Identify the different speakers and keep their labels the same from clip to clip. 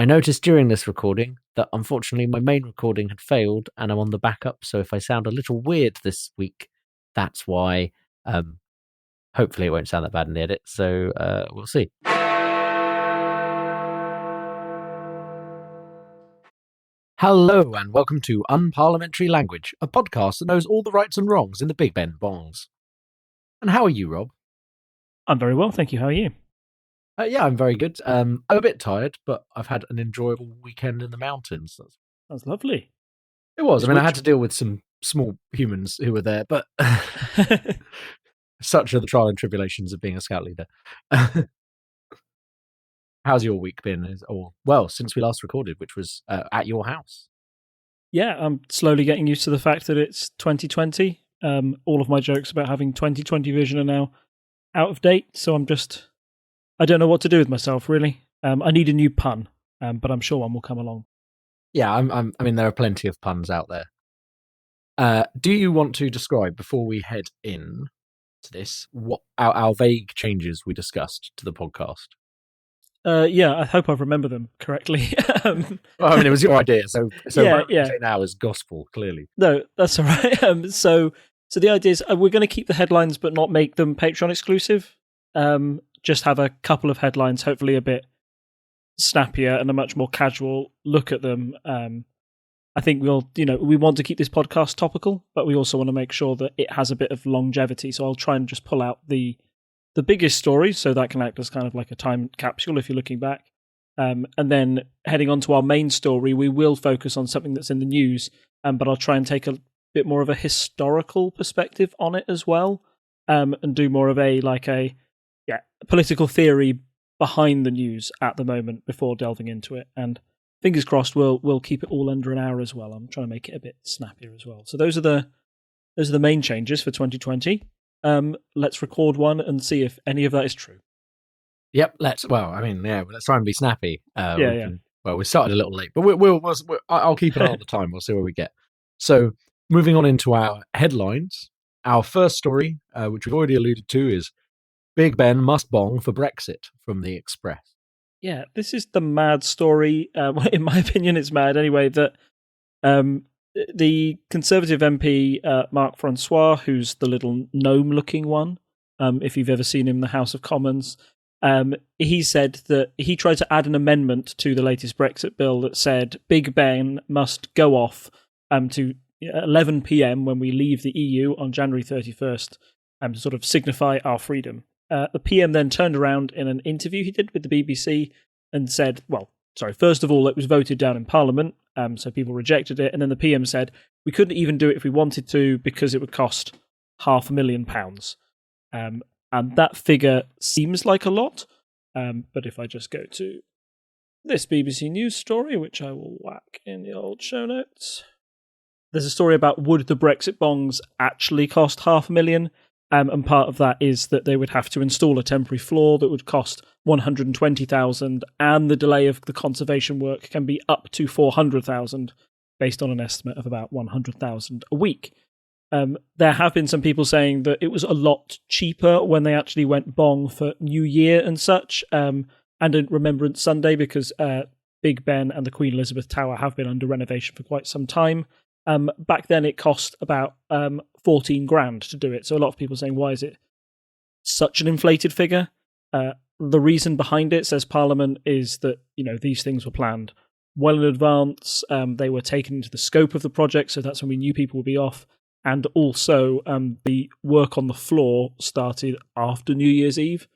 Speaker 1: I noticed during this recording that unfortunately my main recording had failed and I'm on the backup, so if I sound a little weird this week, that's why. Hopefully it won't sound that bad in the edit, so we'll see. Hello and welcome to Unparliamentary Language, a podcast that knows all the rights and wrongs in the Big Ben Bongs. And how are you, Rob?
Speaker 2: I'm very well, thank you. How are you?
Speaker 1: Yeah, I'm very good. I'm a bit tired, but I've had an enjoyable weekend in the mountains.
Speaker 2: That's lovely.
Speaker 1: It was. I had to deal with some small humans who were there, but such are the trial and tribulations of being a scout leader. How's your week been? Since we last recorded, which was at your house.
Speaker 2: Yeah, I'm slowly getting used to the fact that it's 2020. All of my jokes about having 2020 vision are now out of date, so I don't know what to do with myself, really. I need a new pun, but I'm sure one will come along.
Speaker 1: Yeah, I mean, there are plenty of puns out there. Do you want to describe, before we head in to this, what our vague changes we discussed to the podcast?
Speaker 2: Yeah, I hope I remember them correctly.
Speaker 1: Well, I mean, it was your idea, so
Speaker 2: yeah.
Speaker 1: What you say now is gospel, clearly.
Speaker 2: No, that's all right. So the idea is we're going to keep the headlines, but not make them Patreon exclusive. Just have a couple of headlines, hopefully a bit snappier and a much more casual look at them. I think we want to keep this podcast topical, but we also want to make sure that it has a bit of longevity. So I'll try and just pull out the biggest stories, so that can act as kind of like a time capsule if you're looking back. And then heading on to our main story, we will focus on something that's in the news, but I'll try and take a bit more of a historical perspective on it as well, and do more of a political theory behind the news at the moment before delving into it. And fingers crossed, we'll keep it all under an hour as well. I'm trying to make it a bit snappier as well. So those are the main changes for 2020. Let's record one and see if any of that is true.
Speaker 1: Yep. Let's try and be snappy. We started a little late, but I'll keep it on the time. We'll see where we get. So moving on into our headlines, our first story, which we've already alluded to, is Big Ben must bong for Brexit from the Express.
Speaker 2: Yeah, this is the mad story. In my opinion, it's mad anyway, that the Conservative MP, Mark Francois, who's the little gnome-looking one, if you've ever seen him in the House of Commons, he said that he tried to add an amendment to the latest Brexit bill that said Big Ben must go off to 11 p.m. when we leave the EU on January 31st to sort of signify our freedom. The PM then turned around in an interview he did with the BBC and said, first of all, it was voted down in Parliament, so people rejected it, and then the PM said, we couldn't even do it if we wanted to because it would cost £500,000. And that figure seems like a lot, but if I just go to this BBC News story, which I will whack in the old show notes, there's a story about would the Brexit bongs actually cost £500,000? And part of that is that they would have to install a temporary floor that would cost $120,000, and the delay of the conservation work can be up to $400,000, based on an estimate of about $100,000 a week. There have been some people saying that it was a lot cheaper when they actually went bong for New Year and such, and in Remembrance Sunday, because Big Ben and the Queen Elizabeth Tower have been under renovation for quite some time. Back then it cost about $14,000 to do it. So a lot of people are saying, why is it such an inflated figure? The reason behind it, says Parliament, is that these things were planned well in advance. They were taken into the scope of the project, so that's when we knew people would be off. And also the work on the floor started after New Year's Eve.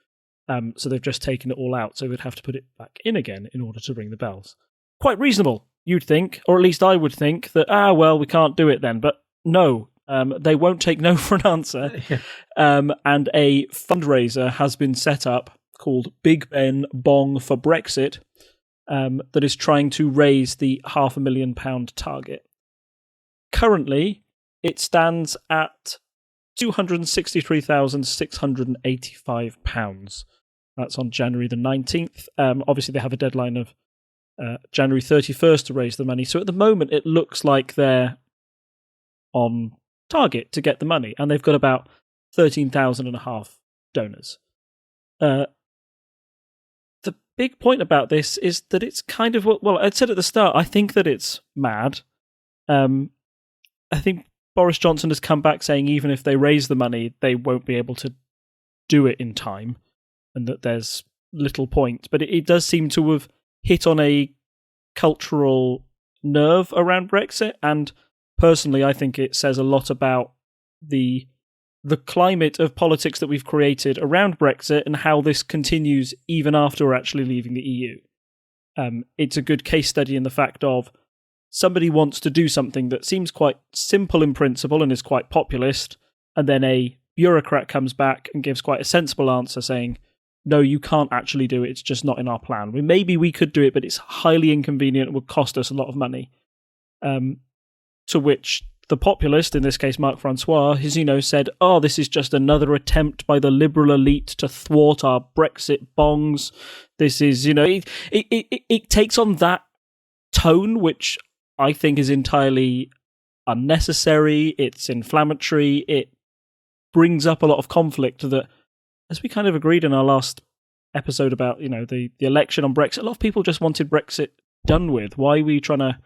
Speaker 2: So they've just taken it all out. So we'd have to put it back in again in order to ring the bells. Quite reasonable, you'd think, or at least I would think that, we can't do it then. But no, they won't take no for an answer. And a fundraiser has been set up called Big Ben Bongs For Brexit that is trying to raise the £500,000 target. Currently, it stands at £263,685. That's on January the 19th. Obviously, they have a deadline of January 31st to raise the money. So at the moment, it looks like they're on target to get the money. And they've got about 13,500 donors. The big point about this is that it's kind of, well, I said at the start, I think that it's mad. I think Boris Johnson has come back saying even if they raise the money, they won't be able to do it in time, and that there's little point. But it does seem to have hit on a cultural nerve around Brexit, and personally, I think it says a lot about the climate of politics that we've created around Brexit and how this continues even after we're actually leaving the EU. It's a good case study in the fact of somebody wants to do something that seems quite simple in principle and is quite populist, and then a bureaucrat comes back and gives quite a sensible answer saying, no, you can't actually do it, it's just not in our plan. Maybe we could do it, but it's highly inconvenient and would cost us a lot of money. To which the populist, in this case Marc Francois, has, said, oh, this is just another attempt by the liberal elite to thwart our Brexit bongs. This is, it takes on that tone, which I think is entirely unnecessary. It's inflammatory. It brings up a lot of conflict that, as we kind of agreed in our last episode about, the election on Brexit, a lot of people just wanted Brexit done with. Why are we trying to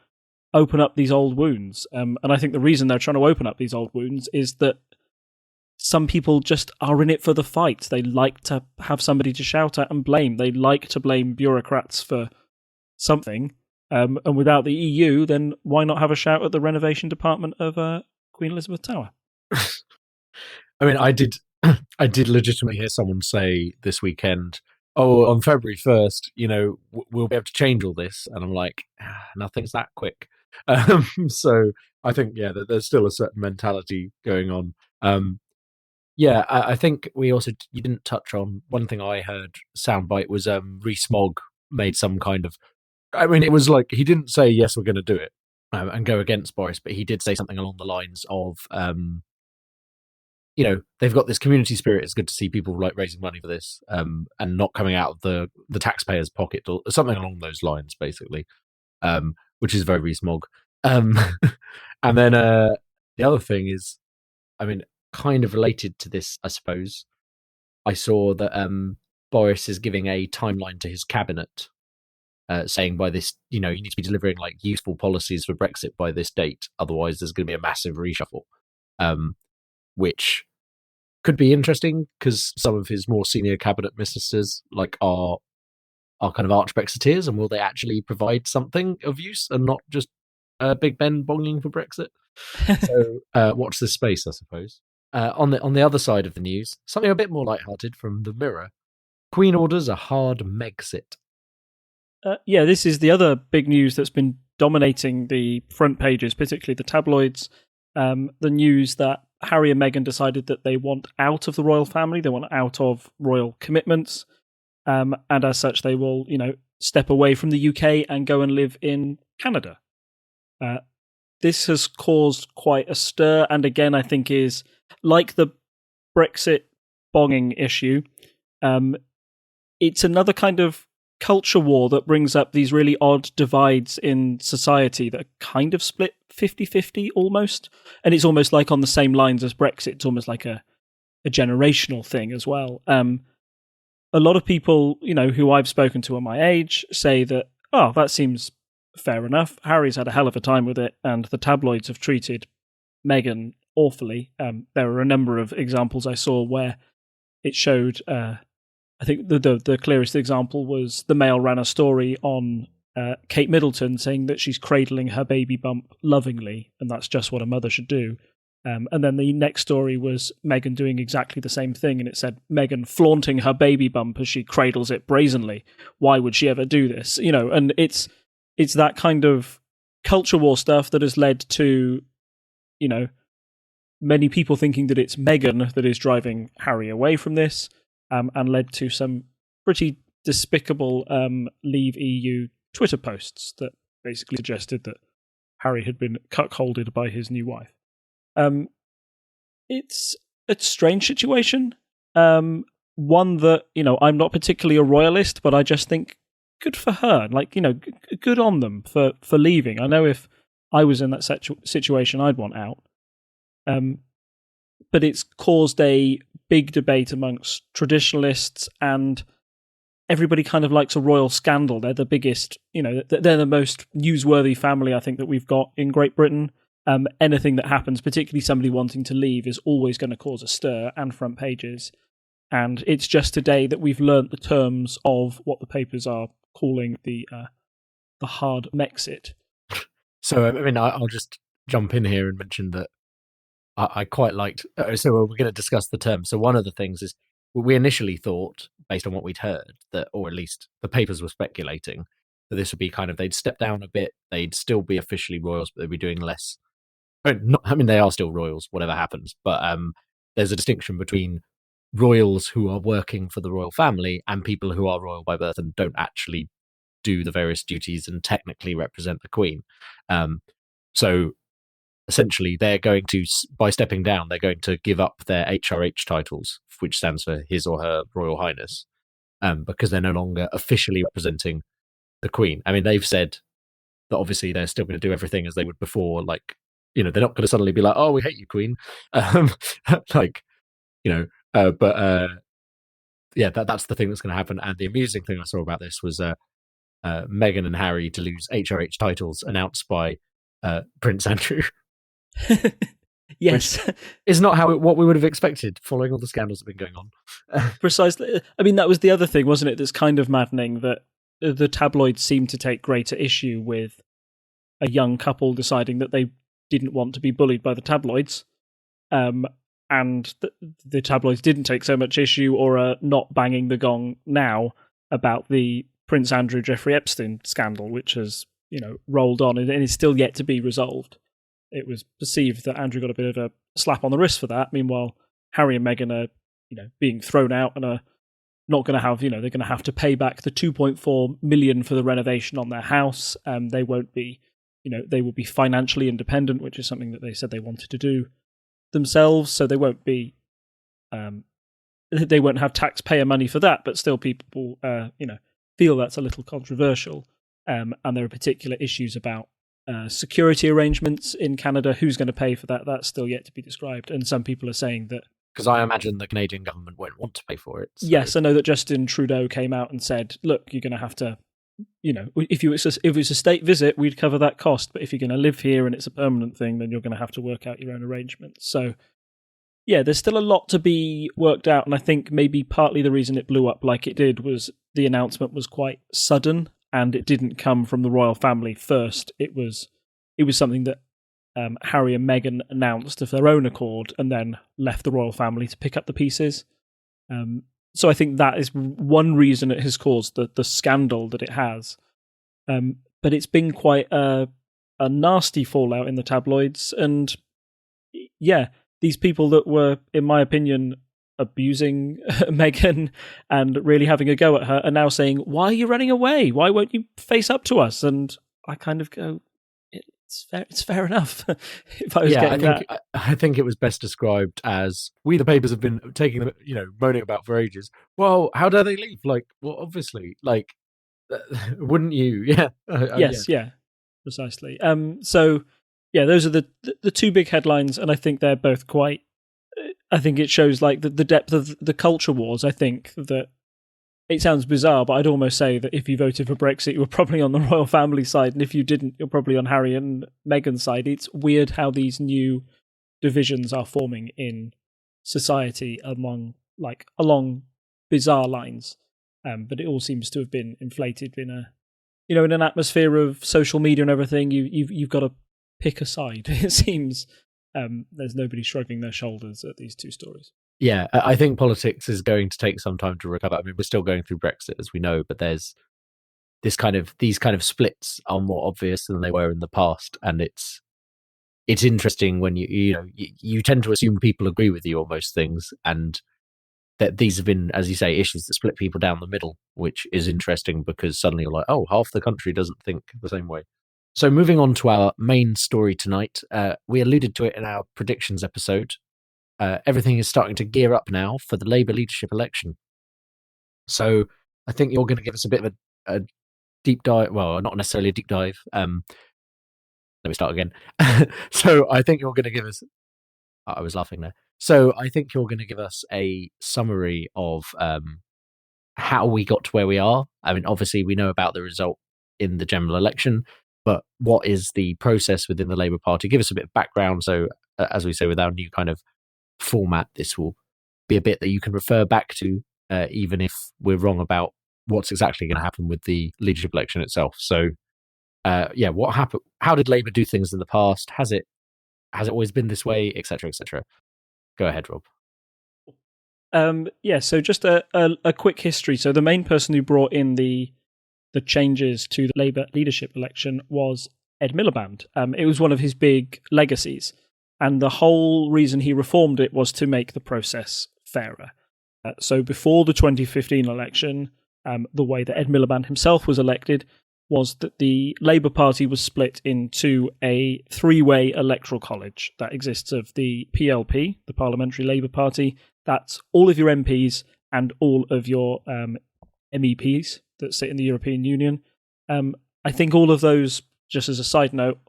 Speaker 2: open up these old wounds? And I think the reason they're trying to open up these old wounds is that some people just are in it for the fight. They like to have somebody to shout at and blame. They like to blame bureaucrats for something. And without the EU, then why not have a shout at the renovation department of Queen Elizabeth Tower?
Speaker 1: I mean, I did legitimately hear someone say this weekend, oh, on February 1st, we'll be able to change all this. And I'm like, nothing's that quick. So I think, there's still a certain mentality going on. I think you didn't touch on one thing I heard soundbite was Rees-Mogg made some kind of, it was like, he didn't say, yes, we're going to do it and go against Boris, but he did say something along the lines of, they've got this community spirit. It's good to see people like raising money for this and not coming out of the taxpayer's pocket or something along those lines, basically, which is very Rees-Mogg. And then the other thing is, kind of related to this, I suppose, I saw that Boris is giving a timeline to his cabinet, saying by this, you need to be delivering like useful policies for Brexit by this date. Otherwise, there's going to be a massive reshuffle, which could be interesting because some of his more senior cabinet ministers are kind of arch Brexiteers, and will they actually provide something of use and not just Big Ben bonging for Brexit? So watch this space, I suppose. On the other side of the news, something a bit more lighthearted from the Mirror. Queen orders a hard Megxit.
Speaker 2: This is the other big news that's been dominating the front pages, particularly the tabloids. The news that Harry and Meghan decided that they want out of the royal family, they want out of royal commitments, and as such they will, step away from the UK and go and live in Canada. This has caused quite a stir, and again, I think is like the Brexit bonging issue. It's another kind of culture war that brings up these really odd divides in society that are kind of split 50-50 almost. And it's almost like on the same lines as Brexit. It's almost like a generational thing as well. A lot of people, who I've spoken to at my age say that, oh, that seems fair enough. Harry's had a hell of a time with it, and the tabloids have treated Meghan awfully. There are a number of examples I saw where it showed, I think the clearest example was the Mail ran a story on Kate Middleton saying that she's cradling her baby bump lovingly, and that's just what a mother should do. And then the next story was Meghan doing exactly the same thing, and it said Meghan flaunting her baby bump as she cradles it brazenly. Why would she ever do this? And it's that kind of culture war stuff that has led to, many people thinking that it's Meghan that is driving Harry away from this, and led to some pretty despicable Leave EU Twitter posts that basically suggested that Harry had been cuckolded by his new wife. It's a strange situation. One that, I'm not particularly a royalist, but I just think good for her. Good on them for leaving. I know if I was in that situation, I'd want out. But it's caused a big debate amongst traditionalists and everybody kind of likes a royal scandal. They're the biggest, they're the most newsworthy family, I think, that we've got in Great Britain. Anything that happens, particularly somebody wanting to leave, is always going to cause a stir and front pages. And it's just today that we've learnt the terms of what the papers are calling the hard Mexit.
Speaker 1: So, I mean, I'll just jump in here and mention that I quite liked... So we're going to discuss the terms. So one of the things is, we initially thought, based on what we'd heard, that, or at least the papers were speculating, that this would be kind of, they'd step down a bit, they'd still be officially royals, but they'd be doing less. I mean, they are still royals, whatever happens, but there's a distinction between royals who are working for the royal family and people who are royal by birth and don't actually do the various duties and technically represent the Queen. So essentially, they're going to, by stepping down, they're going to give up their HRH titles, which stands for His or Her Royal Highness, because they're no longer officially representing the Queen. I mean, they've said that obviously they're still going to do everything as they would before. Like, they're not going to suddenly be like, "Oh, we hate you, Queen." Yeah, that's the thing that's going to happen. And the amusing thing I saw about this was Meghan and Harry to lose HRH titles announced by Prince Andrew.
Speaker 2: Yes,
Speaker 1: is not what we would have expected following all the scandals that have been going on.
Speaker 2: Precisely. I mean, that was the other thing, wasn't it? That's kind of maddening, that the tabloids seem to take greater issue with a young couple deciding that they didn't want to be bullied by the tabloids, and the tabloids didn't take so much issue or are not banging the gong now about the Prince Andrew Jeffrey Epstein scandal, which has rolled on and is still yet to be resolved. It was perceived that Andrew got a bit of a slap on the wrist for that. Meanwhile, Harry and Meghan are, being thrown out and are not going to have, they're going to have to pay back the 2.4 million for the renovation on their house. They won't be, they will be financially independent, which is something that they said they wanted to do themselves. So they won't be, they won't have taxpayer money for that. But still, people, feel that's a little controversial. And there are particular issues about security arrangements in Canada. Who's going to pay for that? That's still yet to be described. And some people are saying that... Because
Speaker 1: I imagine the Canadian government won't want to pay for it. So.
Speaker 2: Yes, I know that Justin Trudeau came out and said, look, you're going to have to, if it's a state visit, we'd cover that cost. But if you're going to live here and it's a permanent thing, then you're going to have to work out your own arrangements. So, yeah, there's still a lot to be worked out. And I think maybe partly the reason it blew up like it did was the announcement was quite sudden. And it didn't come from the royal family first. It was something that Harry and Meghan announced of their own accord, and then left the royal family to pick up the pieces. So I think that is one reason it has caused the scandal that it has. But it's been quite a nasty fallout in the tabloids, and yeah, these people that were, in my opinion, abusing Meghan and really having a go at her are now saying, why are you running away? Why won't you face up to us? And I kind of go, it's fair enough. If I was getting that.
Speaker 1: I think it was best described as, we the papers have been taking them, moaning about for ages. Well, how dare they leave? Like, well, obviously, like, wouldn't you? Yeah.
Speaker 2: Yes, yeah, precisely. So yeah, those are the two big headlines, and I think they're both quite, I think it shows like the depth of the culture wars. I think that it sounds bizarre, but I'd almost say that if you voted for Brexit, you were probably on the royal family side, and if you didn't, you're probably on Harry and Meghan's side. It's weird how these new divisions are forming in society along bizarre lines. But it all seems to have been inflated in in an atmosphere of social media and everything. You've got to pick a side. It seems. There's nobody shrugging their shoulders at these two stories.
Speaker 1: Yeah, I think politics is going to take some time to recover. I mean, we're still going through Brexit, as we know, but there's these kind of splits are more obvious than they were in the past, and it's interesting when you tend to assume people agree with you on most things, and that these have been, as you say, issues that split people down the middle, which is interesting because suddenly you're like, oh, half the country doesn't think the same way. So moving on to our main story tonight, we alluded to it in our predictions episode. Everything is starting to gear up now for the Labour leadership election. So I think you're going to give us a bit of a deep dive. Well, not necessarily a deep dive. Let me start again. So I think you're going to give us... I was laughing there. So I think you're going to give us a summary of how we got to where we are. I mean, obviously, we know about the result in the general election, but what is the process within the Labour Party? Give us a bit of background. So, as we say, with our new kind of format, this will be a bit that you can refer back to, even if we're wrong about what's exactly going to happen with the leadership election itself. So, what happened? How did Labour do things in the past? Has it always been this way, etc., etc.? Go ahead, Rob.
Speaker 2: So just a quick history. So the main person who brought in the changes to the Labour leadership election was Ed Miliband. It was one of his big legacies, and the whole reason he reformed it was to make the process fairer. So before the 2015 election, the way that Ed Miliband himself was elected was that the Labour Party was split into a three-way electoral college that exists of the PLP, the Parliamentary Labour Party. That's all of your MPs and all of your MEPs that sit in the European Union. I think all of those, just as a side note,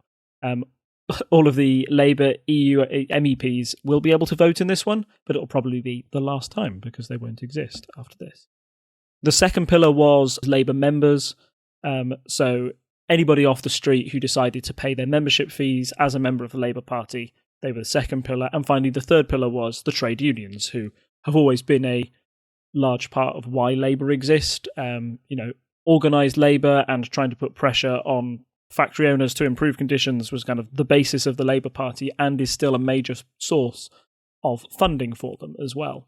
Speaker 2: all of the Labour EU MEPs will be able to vote in this one, but it'll probably be the last time because they won't exist after this. The second pillar was Labour members. So anybody off the street who decided to pay their membership fees as a member of the Labour Party, they were the second pillar. And finally, the third pillar was the trade unions, who have always been a large part of why Labour exist. Organised labour and trying to put pressure on factory owners to improve conditions was kind of the basis of the Labour Party and is still a major source of funding for them as well.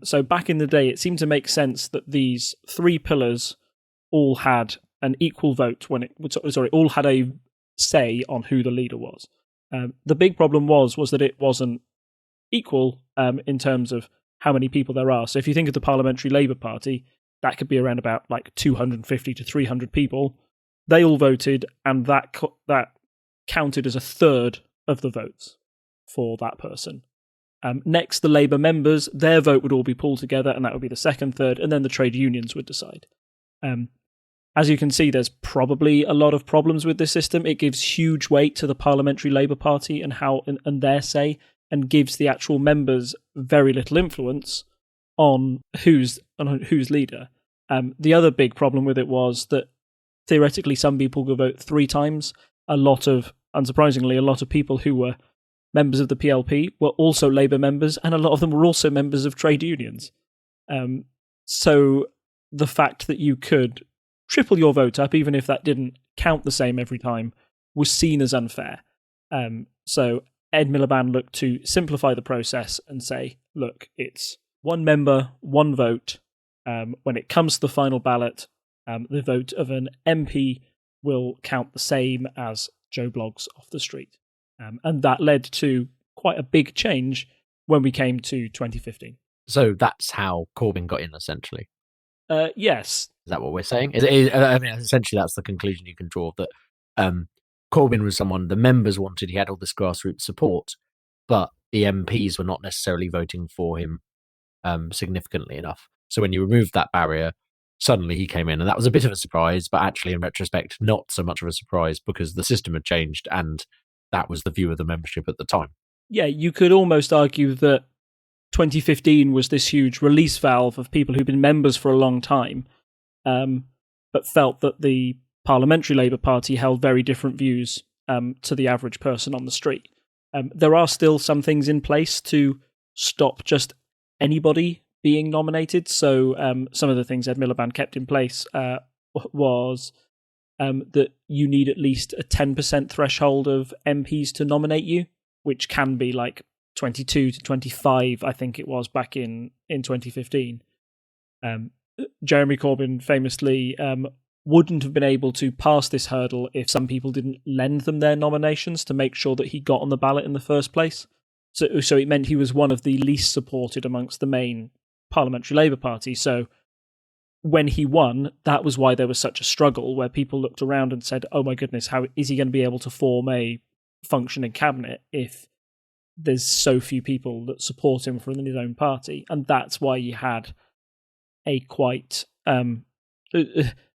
Speaker 2: So back in the day, it seemed to make sense that these three pillars all had an equal vote all had a say on who the leader was. The big problem was that it wasn't equal in terms of how many people there are. So if you think of the Parliamentary Labour Party, that could be around about like 250 to 300 people. They all voted, and that counted as a third of the votes for that person. Next, the Labour members, their vote would all be pulled together, and that would be the second, third, and then the trade unions would decide. As you can see, there's probably a lot of problems with this system. It gives huge weight to the Parliamentary Labour Party and their say, and gives the actual members very little influence on who's leader. The other big problem with it was that theoretically some people could vote three times. Unsurprisingly, a lot of people who were members of the PLP were also Labour members, and a lot of them were also members of trade unions. So the fact that you could triple your vote up, even if that didn't count the same every time, was seen as unfair. So Ed Miliband looked to simplify the process and say, look, it's one member, one vote. When it comes to the final ballot, the vote of an MP will count the same as Joe Bloggs off the street. And that led to quite a big change when we came to 2015.
Speaker 1: So that's how Corbyn got in, essentially?
Speaker 2: Yes.
Speaker 1: Is that what we're saying? Essentially, that's the conclusion you can draw, that Corbyn was someone the members wanted. He had all this grassroots support, but the MPs were not necessarily voting for him significantly enough. So when you removed that barrier, suddenly he came in, and that was a bit of a surprise, but actually in retrospect, not so much of a surprise because the system had changed and that was the view of the membership at the time.
Speaker 2: Yeah, you could almost argue that 2015 was this huge release valve of people who'd been members for a long time, but felt that the Parliamentary Labour Party held very different views to the average person on the street. There are still some things in place to stop just anybody being nominated. So some of the things Ed Miliband kept in place was that you need at least a 10% threshold of MPs to nominate you, which can be like 22 to 25, I think it was back in 2015. Jeremy Corbyn famously wouldn't have been able to pass this hurdle if some people didn't lend them their nominations to make sure that he got on the ballot in the first place. So it meant he was one of the least supported amongst the main Parliamentary Labour Party. So when he won, that was why there was such a struggle, where people looked around and said, oh my goodness, how is he going to be able to form a functioning cabinet if there's so few people that support him from his own party? And that's why he had a quite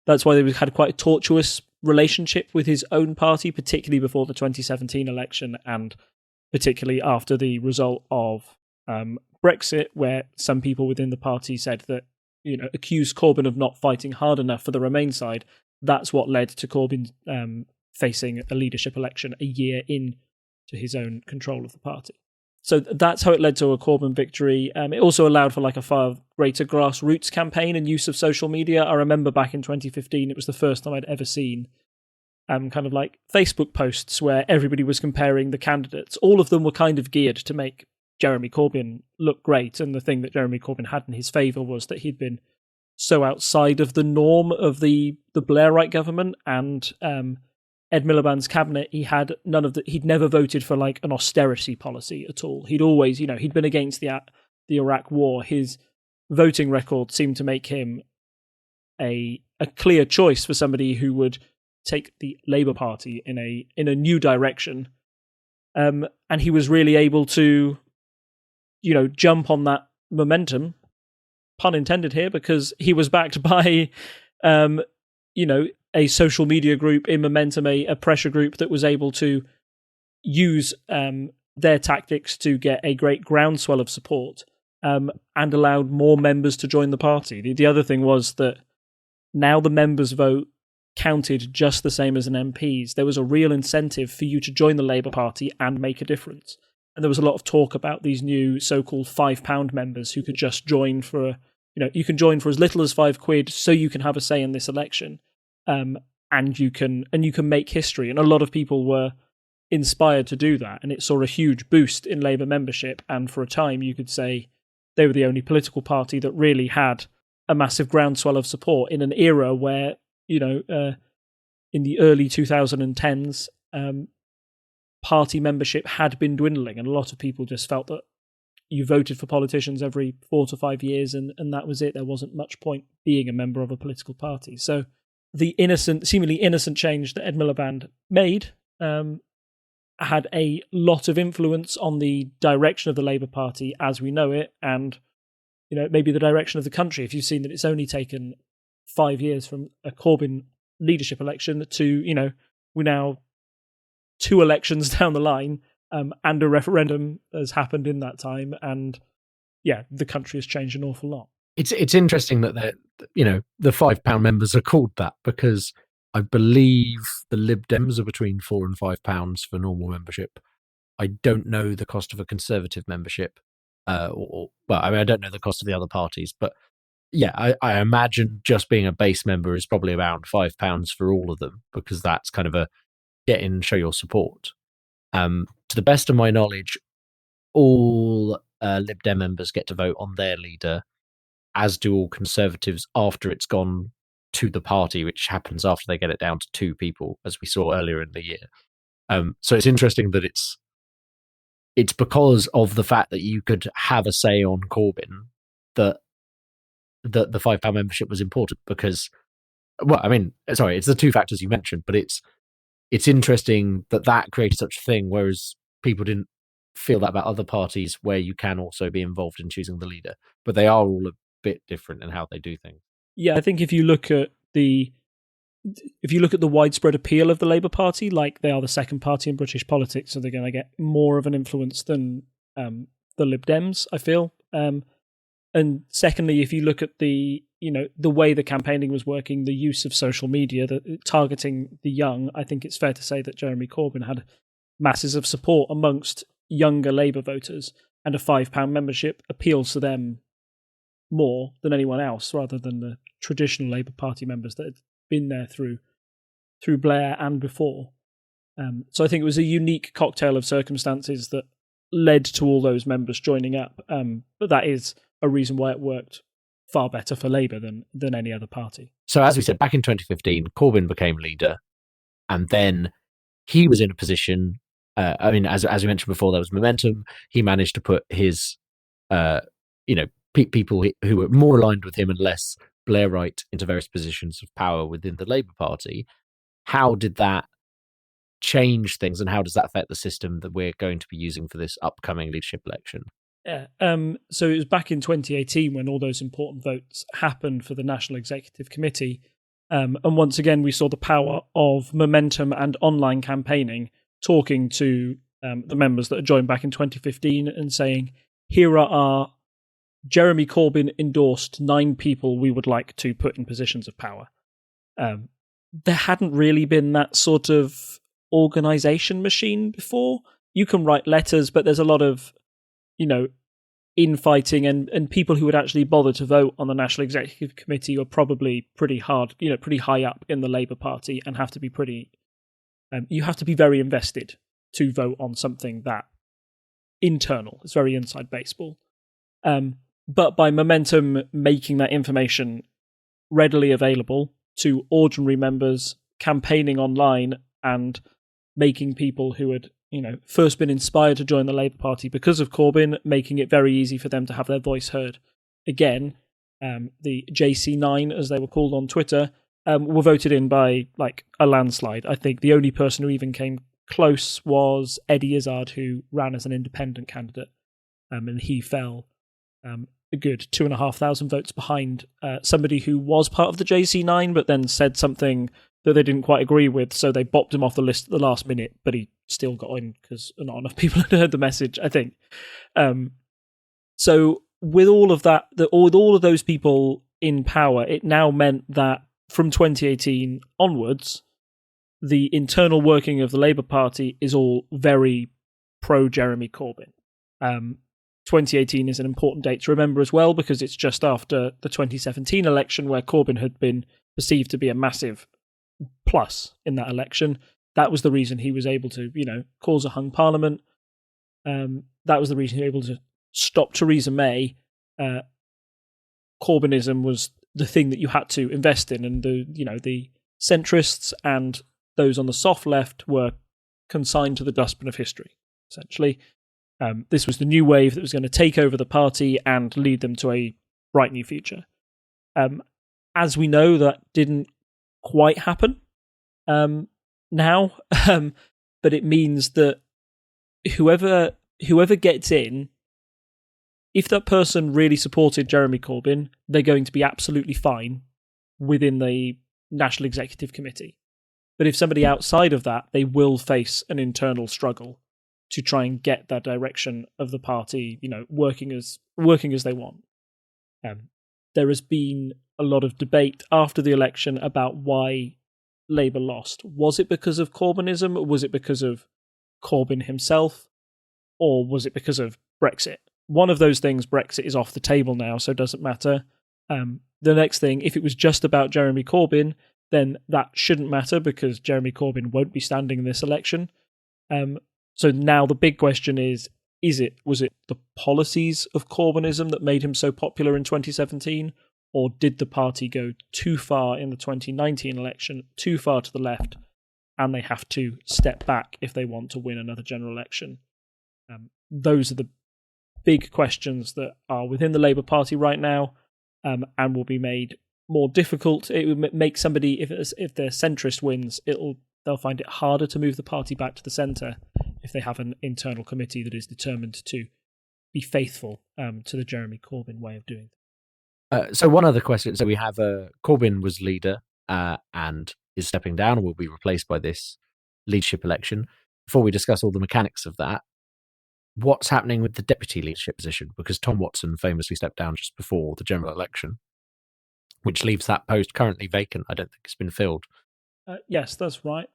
Speaker 2: that's why they had quite a tortuous relationship with his own party, particularly before the 2017 election and particularly after the result of Brexit, where some people within the party said that accused Corbyn of not fighting hard enough for the Remain side. That's what led to Corbyn facing a leadership election a year in to his own control of the party. So that's how it led to a Corbyn victory. It also allowed for a far greater grassroots campaign and use of social media. I remember back in 2015, it was the first time I'd ever seen Facebook posts where everybody was comparing the candidates. All of them were kind of geared to make Jeremy Corbyn look great. And the thing that Jeremy Corbyn had in his favour was that he'd been so outside of the norm of the Blairite government and Ed Miliband's cabinet. He had none of he'd never voted for an austerity policy at all. He'd always, he'd been against the Iraq war. His voting record seemed to make him a clear choice for somebody who would take the Labour Party in a new direction. And he was really able to, jump on that momentum, pun intended here, because he was backed by, a social media group in Momentum, a pressure group that was able to use their tactics to get a great groundswell of support and allowed more members to join the party. The other thing was that now the members' vote counted just the same as an MP's. There was a real incentive for you to join the Labour Party and make a difference. And there was a lot of talk about these new so-called £5 members who could just join for, you can join for as little as £5 so you can have a say in this election. And you can make history. And a lot of people were inspired to do that. And it saw a huge boost in Labour membership. And for a time, you could say they were the only political party that really had a massive groundswell of support in an era where, in the early 2010s, party membership had been dwindling. And a lot of people just felt that you voted for politicians every 4 to 5 years and that was it. There wasn't much point being a member of a political party. So the seemingly innocent change that Ed Miliband made had a lot of influence on the direction of the Labour Party as we know it, and maybe the direction of the country. If you've seen that it's only taken 5 years from a Corbyn leadership election to we're now 2 elections down the line, and a referendum has happened in that time, and the country has changed an awful lot.
Speaker 1: It's interesting that the £5 members are called that because I believe the Lib Dems are between £4 and £5 for normal membership. I don't know the cost of a Conservative membership, I don't know the cost of the other parties, but I imagine just being a base member is probably around £5 for all of them because that's kind of a get in, show your support. To the best of my knowledge, all Lib Dem members get to vote on their leader, as do all Conservatives after it's gone to the party, which happens after they get it down to 2 people, as we saw earlier in the year. So it's interesting that it's because of the fact that you could have a say on Corbyn that the £5 membership was important because, it's the 2 factors you mentioned, but it's interesting that created such a thing, whereas people didn't feel that about other parties where you can also be involved in choosing the leader, but they are all a bit different in how they do things.
Speaker 2: Yeah, I think if you look at the widespread appeal of the Labour Party, they are the second party in British politics, so they're going to get more of an influence than the Lib Dems, I feel. And secondly, if you look at the way the campaigning was working, the use of social media, targeting the young, I think it's fair to say that Jeremy Corbyn had masses of support amongst younger Labour voters, and a £5 membership appeals to them more than anyone else, rather than the traditional Labour Party members that had been there through Blair and before. So I think it was a unique cocktail of circumstances that led to all those members joining up. But that is a reason why it worked far better for Labour than any other party.
Speaker 1: So as we said, back in 2015, Corbyn became leader, and then he was in a position, as we mentioned before, there was momentum. He managed to put his, people who were more aligned with him and less Blairite into various positions of power within the Labour Party. How did that change things, and how does that affect the system that we're going to be using for this upcoming leadership election?
Speaker 2: Yeah. So it was back in 2018 when all those important votes happened for the National Executive Committee. And once again, we saw the power of momentum and online campaigning, talking to the members that had joined back in 2015 and saying, here are our Jeremy Corbyn endorsed 9 people we would like to put in positions of power. There hadn't really been that sort of organisation machine before. You can write letters, but there's a lot of, infighting, and people who would actually bother to vote on the National Executive Committee are probably pretty high up in the Labour Party, and have to be you have to be very invested to vote on something that internal. It's very inside baseball. But by momentum making that information readily available to ordinary members, campaigning online, and making people who had first been inspired to join the Labour Party because of Corbyn, making it very easy for them to have their voice heard. Again, the JC9, as they were called on Twitter, were voted in by a landslide. I think the only person who even came close was Eddie Izzard, who ran as an independent candidate, and he fell a good 2,500 votes behind somebody who was part of the JC9, but then said something that they didn't quite agree with, so they bopped him off the list at the last minute, but he still got in because not enough people had heard the message, I think. So with all of that, with all of those people in power, it now meant that from 2018 onwards, the internal working of the Labour Party is all very pro-Jeremy Corbyn. 2018 is an important date to remember as well, because it's just after the 2017 election, where Corbyn had been perceived to be a massive plus in that election. That was the reason he was able to, cause a hung parliament. That was the reason he was able to stop Theresa May. Corbynism was the thing that you had to invest in, and the centrists and those on the soft left were consigned to the dustbin of history, essentially. This was the new wave that was going to take over the party and lead them to a bright new future. As we know, that didn't quite happen now, but it means that whoever gets in, if that person really supported Jeremy Corbyn, they're going to be absolutely fine within the National Executive Committee. But if somebody outside of that, they will face an internal struggle to try and get that direction of the party, working as they want. There has been a lot of debate after the election about why Labour lost. Was it because of Corbynism? Was it because of Corbyn himself? Or was it because of Brexit? One of those things, Brexit, is off the table now, so it doesn't matter. The next thing, if it was just about Jeremy Corbyn, then that shouldn't matter, because Jeremy Corbyn won't be standing in this election. So now the big question was it the policies of Corbynism that made him so popular in 2017, or did the party go too far in the 2019 election, too far to the left, and they have to step back if they want to win another general election? Those are the big questions that are within the Labour Party right now, and will be made more difficult. It would make somebody, if the centrist wins, they'll find it harder to move the party back to the centre if they have an internal committee that is determined to be faithful to the Jeremy Corbyn way of doing things.
Speaker 1: So one other question. So we have Corbyn was leader and is stepping down and will be replaced by this leadership election. Before we discuss all the mechanics of that, what's happening with the deputy leadership position? Because Tom Watson famously stepped down just before the general election, which leaves that post currently vacant. I don't think it's been filled.
Speaker 2: Yes, that's right.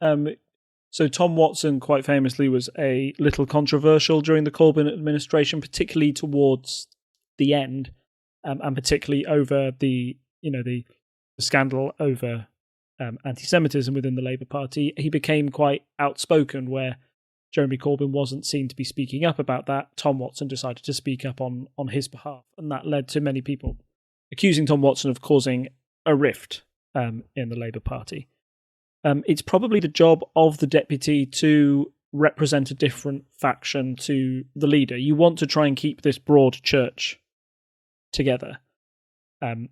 Speaker 2: So Tom Watson, quite famously, was a little controversial during the Corbyn administration, particularly towards the end, and particularly over the scandal over anti-Semitism within the Labour Party. He became quite outspoken, where Jeremy Corbyn wasn't seen to be speaking up about that. Tom Watson decided to speak up on his behalf, and that led to many people accusing Tom Watson of causing a rift in the Labour Party. It's probably the job of the deputy to represent a different faction to the leader. You want to try and keep this broad church together. And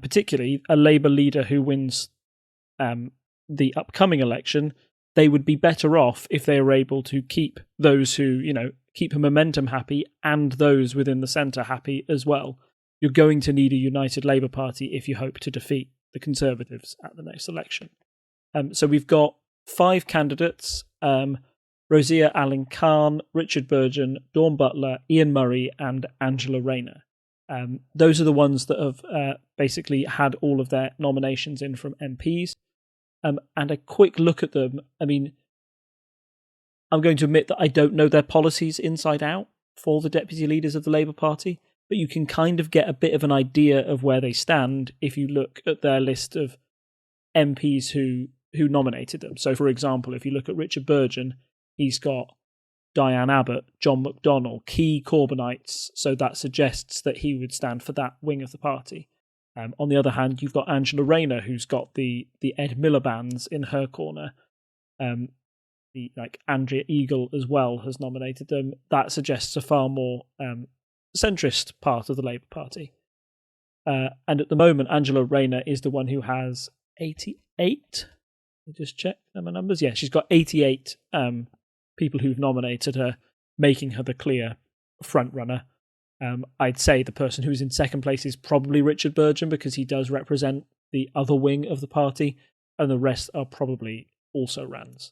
Speaker 2: particularly a Labour leader who wins the upcoming election, they would be better off if they were able to keep those who, keep a momentum happy and those within the centre happy as well. You're going to need a united Labour Party if you hope to defeat the Conservatives at the next election. So we've got 5 candidates, Rosia Allen-Khan, Richard Burgon, Dawn Butler, Ian Murray and Angela Rayner. Those are the ones that have basically had all of their nominations in from MPs. And a quick look at them, I mean, I'm going to admit that I don't know their policies inside out for the deputy leaders of the Labour Party, but you can kind of get a bit of an idea of where they stand if you look at their list of MPs who nominated them. So, for example, if you look at Richard Burgon, he's got Diane Abbott, John McDonnell, key Corbynites, so that suggests that he would stand for that wing of the party. On the other hand, you've got Angela Rayner, who's got the Ed Miliband's in her corner. Andrea Eagle as well has nominated them. That suggests a far more centrist part of the Labour Party. And at the moment, Angela Rayner is the one who has 88. Let me just check my numbers. Yeah, she's got 88 people who've nominated her, making her the clear front runner. I'd say the person who's in second place is probably Richard Burgon because he does represent the other wing of the party, and the rest are probably also Rands.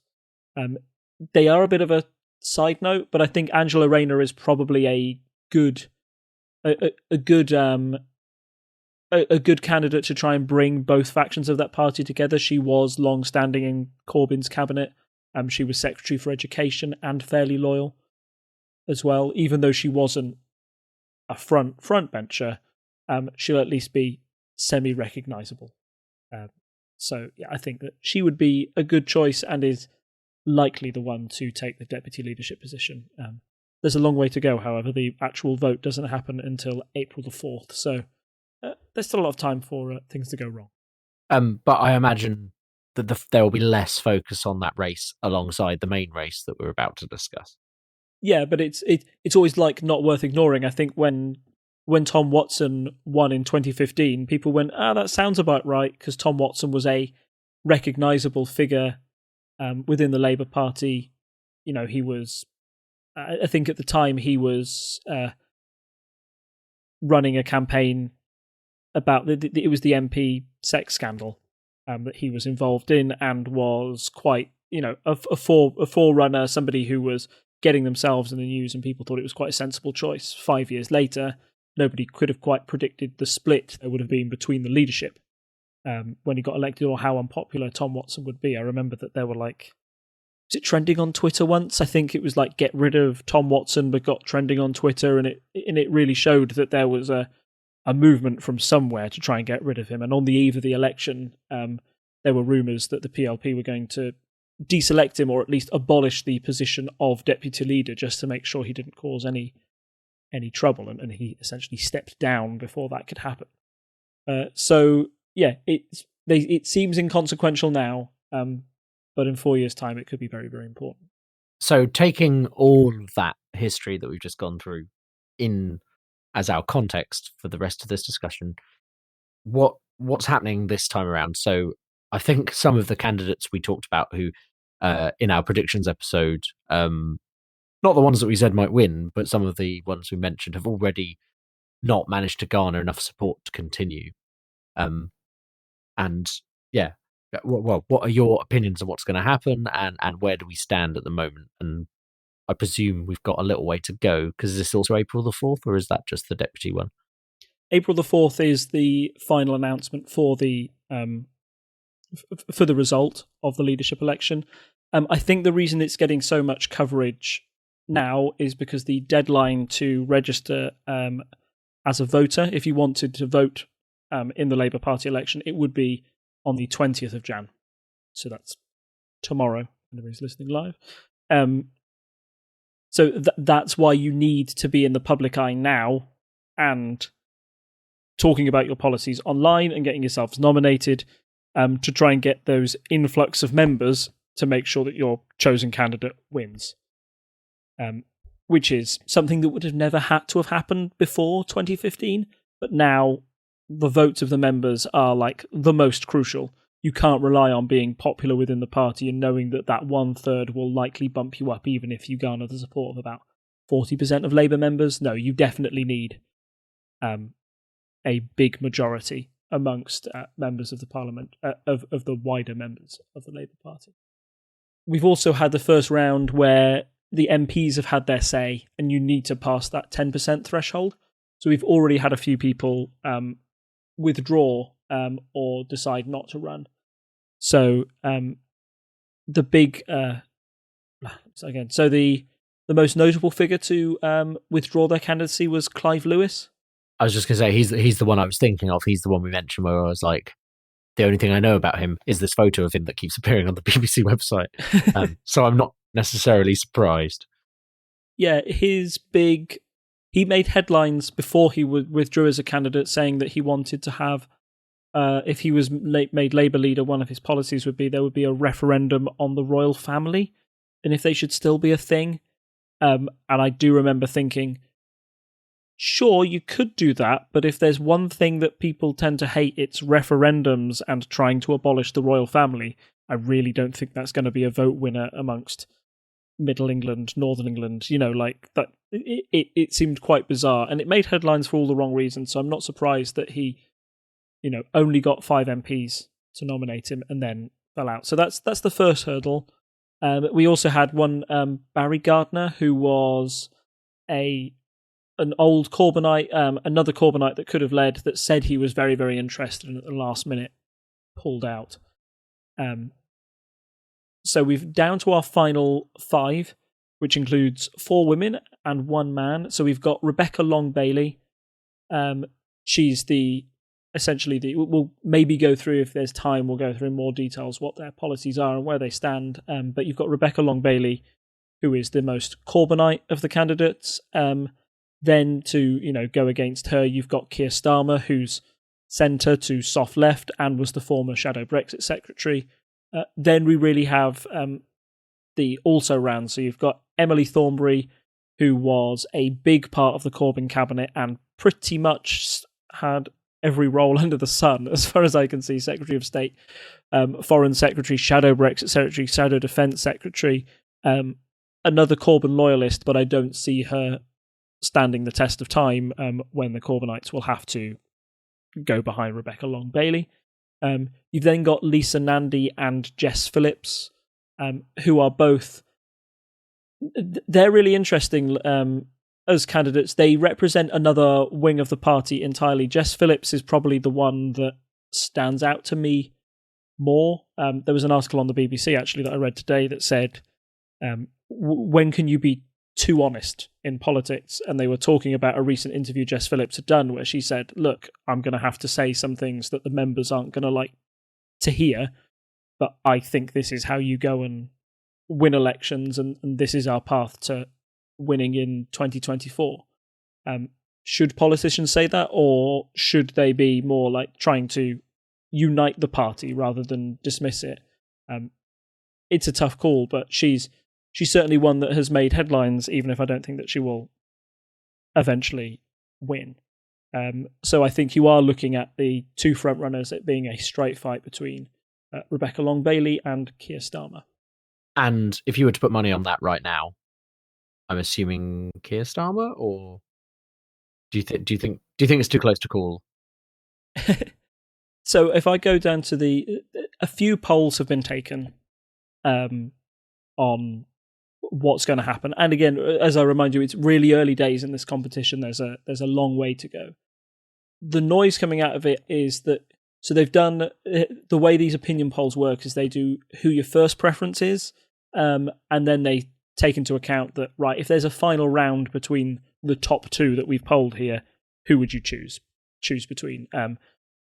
Speaker 2: They are a bit of a side note, but I think Angela Rayner is probably a good candidate to try and bring both factions of that party together. She was long-standing in Corbyn's cabinet. She was Secretary for Education and fairly loyal as well, even though she wasn't a front bencher. She'll at least be semi-recognisable. So yeah, I think that she would be a good choice and is likely the one to take the deputy leadership position. There's a long way to go, however. The actual vote doesn't happen until April the 4th, so there's still a lot of time for things to go wrong.
Speaker 1: But I imagine that there will be less focus on that race alongside the main race that we're about to discuss.
Speaker 2: Yeah, but it's always not worth ignoring. I think when Tom Watson won in 2015, people went, that sounds about right, because Tom Watson was a recognisable figure within the Labour Party. You know, he was, I think at the time he was running a campaign about, it was the MP sex scandal that he was involved in, and was quite, a forerunner, somebody who was getting themselves in the news, and people thought it was quite a sensible choice. 5 years later, nobody could have quite predicted the split there would have been between the leadership when he got elected, or how unpopular Tom Watson would be. I remember that there were was it trending on Twitter once? I think it was get rid of Tom Watson, but got trending on Twitter, and it really showed that there was a movement from somewhere to try and get rid of him. And on the eve of the election, there were rumours that the PLP were going to deselect him, or at least abolish the position of deputy leader, just to make sure he didn't cause any trouble, and he essentially stepped down before that could happen. So yeah, it seems inconsequential now, but in 4 years' time, it could be very, very important.
Speaker 1: So taking all of that history that we've just gone through in as our context for the rest of this discussion, what's happening this time around? So I think some of the candidates we talked about who, in our predictions episode, not the ones that we said might win, but some of the ones we mentioned have already not managed to garner enough support to continue. And yeah, well, what are your opinions on what's going to happen, and where do we stand at the moment? And I presume we've got a little way to go, because is this also April the 4th, or is that just the deputy one?
Speaker 2: April the 4th is the final announcement for the result of the leadership election. I think the reason it's getting so much coverage now is because the deadline to register as a voter, if you wanted to vote in the Labour Party election, it would be on the 20th of Jan. So that's tomorrow, if anybody's listening live. So that's why you need to be in the public eye now and talking about your policies online and getting yourselves nominated to try and get those influx of members to make sure that your chosen candidate wins. Which is something that would have never had to have happened before 2015, but now the votes of the members are the most crucial. You can't rely on being popular within the party and knowing that 1/3 will likely bump you up, even if you garner the support of about 40% of Labour members. No, you definitely need a big majority amongst members of the Parliament, of the wider members of the Labour Party. We've also had the first round where the MPs have had their say, and you need to pass that 10% threshold. So we've already had a few people withdraw or decide not to run. So the big the most notable figure to withdraw their candidacy was Clive Lewis.
Speaker 1: I was just going to say he's the one I was thinking of. He's the one we mentioned where I was like, the only thing I know about him is this photo of him that keeps appearing on the BBC website. So I'm not necessarily surprised.
Speaker 2: Yeah, he made headlines before he withdrew as a candidate, saying that he wanted to have, if he was made Labour leader, one of his policies would be there would be a referendum on the royal family and if they should still be a thing. And I do remember thinking, sure, you could do that, but if there's one thing that people tend to hate, it's referendums and trying to abolish the royal family. I really don't think that's going to be a vote winner amongst Middle England, Northern England, like that. It seemed quite bizarre, and it made headlines for all the wrong reasons. So I'm not surprised that he, only got 5 MPs to nominate him and then fell out. So that's the first hurdle. We also had one Barry Gardner, who was an old Corbynite, another Corbynite that could have led, that said he was very, very interested and at the last minute pulled out. So we've down to our final 5, which includes 4 women and 1 man. So we've got Rebecca Long Bailey. She's we'll maybe go through, if there's time, we'll go through in more details what their policies are and where they stand. But you've got Rebecca Long Bailey, who is the most Corbynite of the candidates. Then to go against her, you've got Keir Starmer, who's centre to soft left and was the former shadow Brexit secretary. Then we really have the also ran. So you've got Emily Thornberry, who was a big part of the Corbyn cabinet and pretty much had every role under the sun, as far as I can see. Secretary of State, Foreign Secretary, shadow Brexit secretary, shadow Defence secretary. Another Corbyn loyalist, but I don't see her standing the test of time when the Corbynites will have to go behind Rebecca Long Bailey. You've then got Lisa Nandy and Jess Phillips, who are both... They're really interesting as candidates. They represent another wing of the party entirely. Jess Phillips is probably the one that stands out to me more. There was an article on the BBC, actually, that I read today that said, when can you be too honest in politics? And they were talking about a recent interview Jess Phillips had done where she said, look, I'm going to have to say some things that the members aren't going to like to hear, but I think this is how you go and win elections, and this is our path to winning in 2024. Should politicians say that, or should they be more like trying to unite the party rather than dismiss it? It's a tough call, but she's certainly one that has made headlines, even if I don't think that she will eventually win. So I think you are looking at the 2 front runners, it being a straight fight between Rebecca Long Bailey and Keir Starmer.
Speaker 1: And if you were to put money on that right now, I'm assuming Keir Starmer, or do you think it's too close to call?
Speaker 2: So if I go down to a few polls have been taken on what's going to happen, and again, as I remind you, it's really early days in this competition. There's a long way to go. The noise coming out of it is that, so they've done, the way these opinion polls work is they do who your first preference is, and then they take into account that, right, if there's a final round between the top 2 that we've polled here, who would you choose between?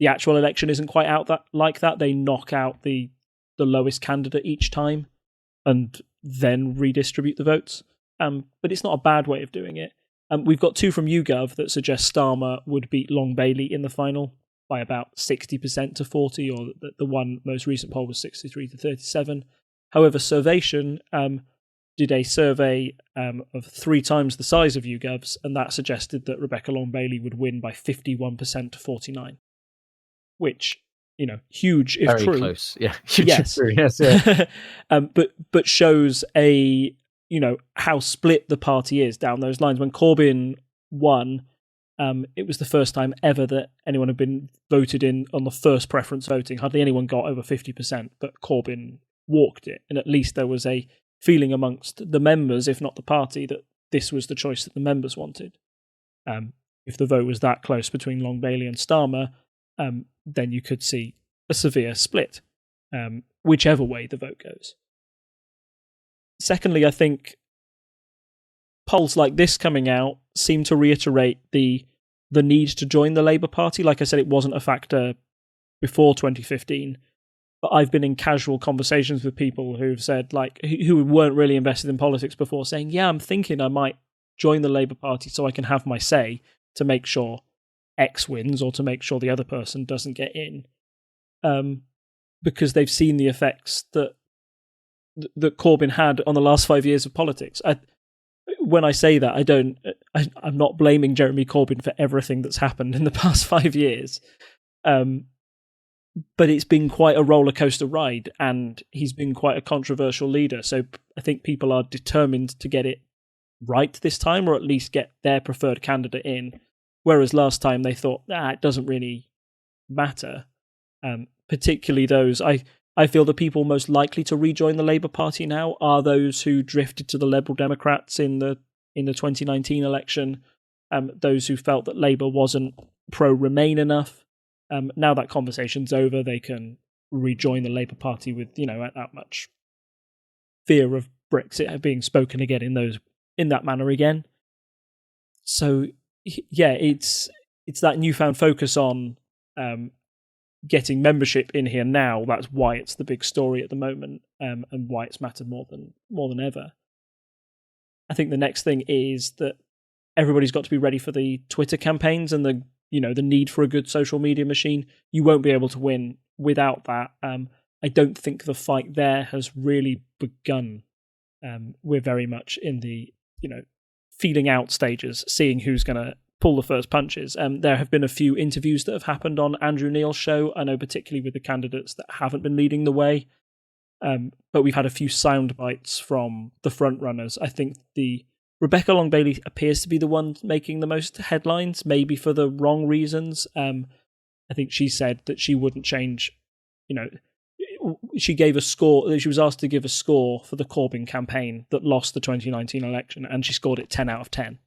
Speaker 2: The actual election isn't quite out like that. They knock out the lowest candidate each time and then redistribute the votes. But it's not a bad way of doing it. We've got 2 from YouGov that suggest Starmer would beat Long Bailey in the final by about 60% to 40, or the one most recent poll was 63 to 37. However, Survation did a survey of 3 times the size of YouGov's, and that suggested that Rebecca Long Bailey would win by 51% to 49, which, huge if
Speaker 1: very
Speaker 2: true.
Speaker 1: Very close, yeah. Huge
Speaker 2: yes,
Speaker 1: if true. Yes, yeah.
Speaker 2: but shows how split the party is down those lines. When Corbyn won, it was the first time ever that anyone had been voted in on the first preference voting. Hardly anyone got over 50%, but Corbyn walked it, and at least there was a feeling amongst the members, if not the party, that this was the choice that the members wanted. if the vote was that close between Long Bailey and Starmer, then you could see a severe split, whichever way the vote goes. Secondly, I think polls like this coming out seem to reiterate the need to join the Labour Party. Like I said, it wasn't a factor before 2015, but I've been in casual conversations with people who've said, like, who weren't really invested in politics before, saying, yeah, I'm thinking I might join the Labour Party so I can have my say to make sure X wins or to make sure the other person doesn't get in, because they've seen the effects that Corbyn had on the last 5 years of politics. When I say that, I'm not blaming Jeremy Corbyn for everything that's happened in the past 5 years, but it's been quite a roller coaster ride, and he's been quite a controversial leader. So I think people are determined to get it right this time, or at least get their preferred candidate in. Whereas last time they thought, it doesn't really matter. Particularly those, I feel the people most likely to rejoin the Labour Party now are those who drifted to the Liberal Democrats in the 2019 election, those who felt that Labour wasn't pro-Remain enough. Now that conversation's over, they can rejoin the Labour Party with, that much fear of Brexit being spoken again in that manner again. So yeah, it's that newfound focus on getting membership in here now. That's why it's the big story at the moment, and why it's mattered more than ever. I think the next thing is that everybody's got to be ready for the Twitter campaigns and the need for a good social media machine. You won't be able to win without that. I don't think the fight there has really begun. We're very much in the feeling out stages, seeing who's going to pull the first punches. There have been a few interviews that have happened on Andrew Neil's show, I know, particularly with the candidates that haven't been leading the way. But we've had a few sound bites from the front runners. I think the Rebecca Long Bailey appears to be the one making the most headlines, maybe for the wrong reasons. I think she said that she wouldn't change, she gave a score. She was asked to give a score for the Corbyn campaign that lost the 2019 election, and she scored it 10 out of 10,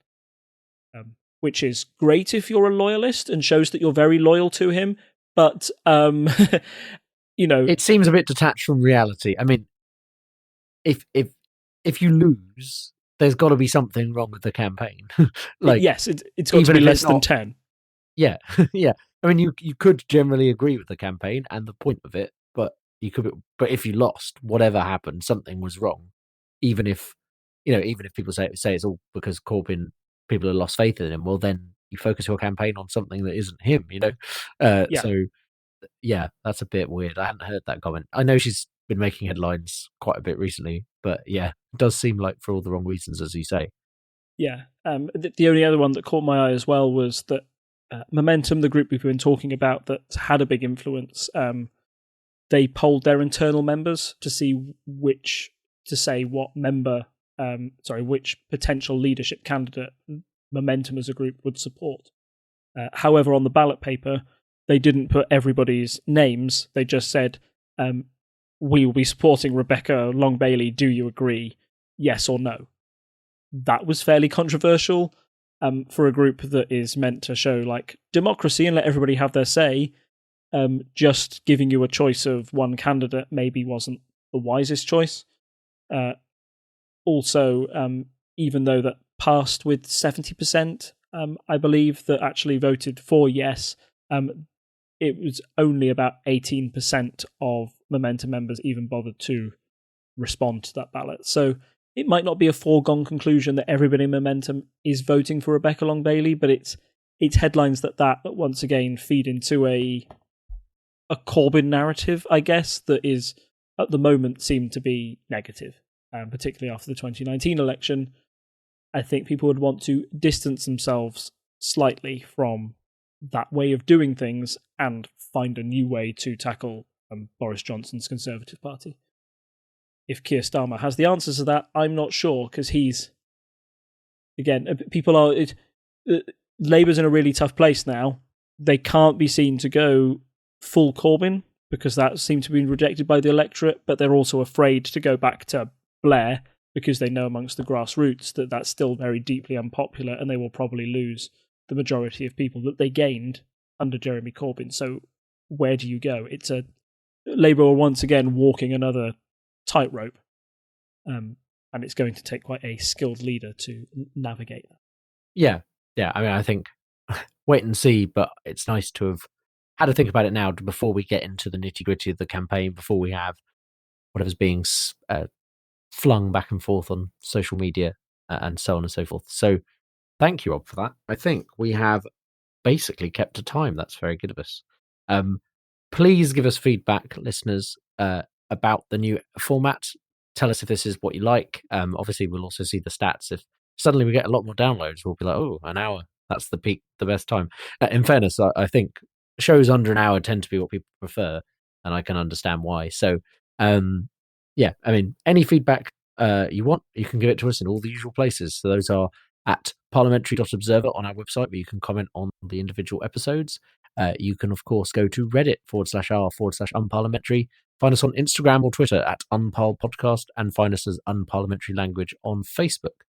Speaker 2: which is great if you're a loyalist and shows that you're very loyal to him. But
Speaker 1: it seems a bit detached from reality. I mean, if you lose, there's got to be something wrong with the campaign.
Speaker 2: Yes, it's got to be less than 10.
Speaker 1: Yeah, yeah. I mean, you could generally agree with the campaign and the point of it, but if you lost, whatever happened, something was wrong. Even if people say it's all because Corbyn, people have lost faith in him, well, then you focus your campaign on something that isn't him. So yeah, that's a bit weird. I hadn't heard that comment. I know she's been making headlines quite a bit recently, but yeah, it does seem like for all the wrong reasons, as you say.
Speaker 2: Yeah. The only other one that caught my eye as well was that Momentum, the group we've been talking about that had a big influence, they polled their internal members to see which potential leadership candidate Momentum as a group would support. However, on the ballot paper, they didn't put everybody's names. They just said, we will be supporting Rebecca Long Bailey. Do you agree? Yes or no? That was fairly controversial for a group that is meant to show democracy and let everybody have their say. Just giving you a choice of one candidate maybe wasn't the wisest choice. Also, even though that passed with 70%, I believe, that actually voted for yes, it was only about 18% of Momentum members even bothered to respond to that ballot. So it might not be a foregone conclusion that everybody in Momentum is voting for Rebecca Long Bailey, but it's headlines that once again feed into a Corbyn narrative, I guess, that is at the moment seemed to be negative, particularly after the 2019 election. I think people would want to distance themselves slightly from that way of doing things and find a new way to tackle Boris Johnson's Conservative Party. If Keir Starmer has the answers to that, I'm not sure, because Labour's in a really tough place now. They can't be seen to go full Corbyn, because that seemed to be rejected by the electorate, but they're also afraid to go back to Blair, because they know amongst the grassroots that that's still very deeply unpopular and they will probably lose the majority of people that they gained under Jeremy Corbyn. So where do you go? It's Labour are once again walking another tightrope, and it's going to take quite a skilled leader to navigate that.
Speaker 1: Yeah. I mean, I think wait and see, but it's nice to have had to think about it now before we get into the nitty-gritty of the campaign, before we have whatever's being flung back and forth on social media and so on and so forth. So thank you, Rob, for that. I think we have basically kept to time. That's very good of us. Please give us feedback, listeners, about the new format. Tell us if this is what you like. Obviously, we'll also see the stats. If suddenly we get a lot more downloads, we'll be like, oh, an hour. That's the peak, the best time. In fairness, I think shows under an hour tend to be what people prefer, and I can understand why. So, yeah, I mean, any feedback you want, you can give it to us in all the usual places. So those are at parliamentary.observer on our website, where you can comment on the individual episodes. You can, of course, go to reddit.r/unparliamentary. Find us on Instagram or Twitter at unparlpodcast, and find us as Unparliamentary Language on Facebook.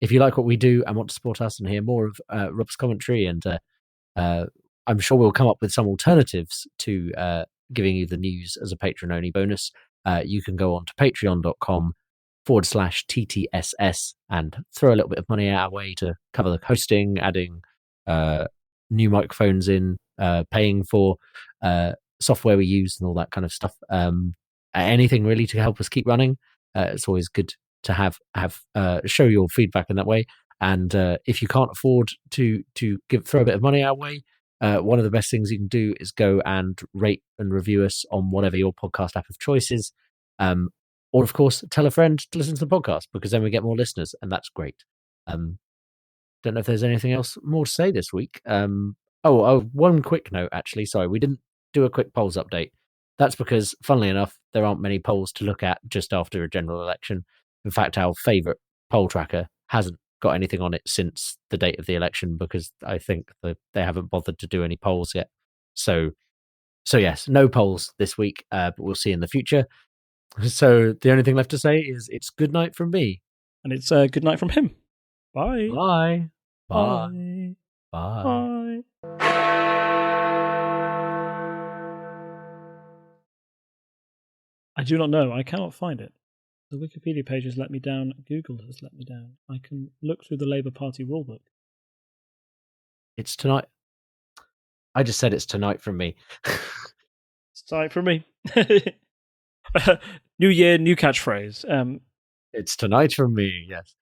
Speaker 1: If you like what we do and want to support us and hear more of Rob's commentary, and I'm sure we'll come up with some alternatives to giving you the news as a patron-only bonus, you can go on to patreon.com/TTSS and throw a little bit of money our way to cover the hosting, adding new microphones in, paying for software we use and all that kind of stuff. Anything really to help us keep running. It's always good to have show your feedback in that way. And if you can't afford to throw a bit of money our way, one of the best things you can do is go and rate and review us on whatever your podcast app of choice is. Or, of course, tell a friend to listen to the podcast, because then we get more listeners, and that's great. Don't know if there's anything else more to say this week. One quick note, actually. Sorry, we didn't do a quick polls update. That's because, funnily enough, there aren't many polls to look at just after a general election. In fact, our favourite poll tracker hasn't got anything on it since the date of the election, because I think that they haven't bothered to do any polls yet. So yes, no polls this week, but we'll see in the future. So the only thing left to say is it's good night from me.
Speaker 2: And it's good night from him. Bye.
Speaker 1: Bye. Bye. Bye.
Speaker 2: I do not know. I cannot find it. The Wikipedia page has let me down. Google has let me down. I can look through the Labour Party rulebook.
Speaker 1: It's tonight. I just said it's tonight from me.
Speaker 2: It's tonight from me. New year, new catchphrase.
Speaker 1: It's tonight from me, yes.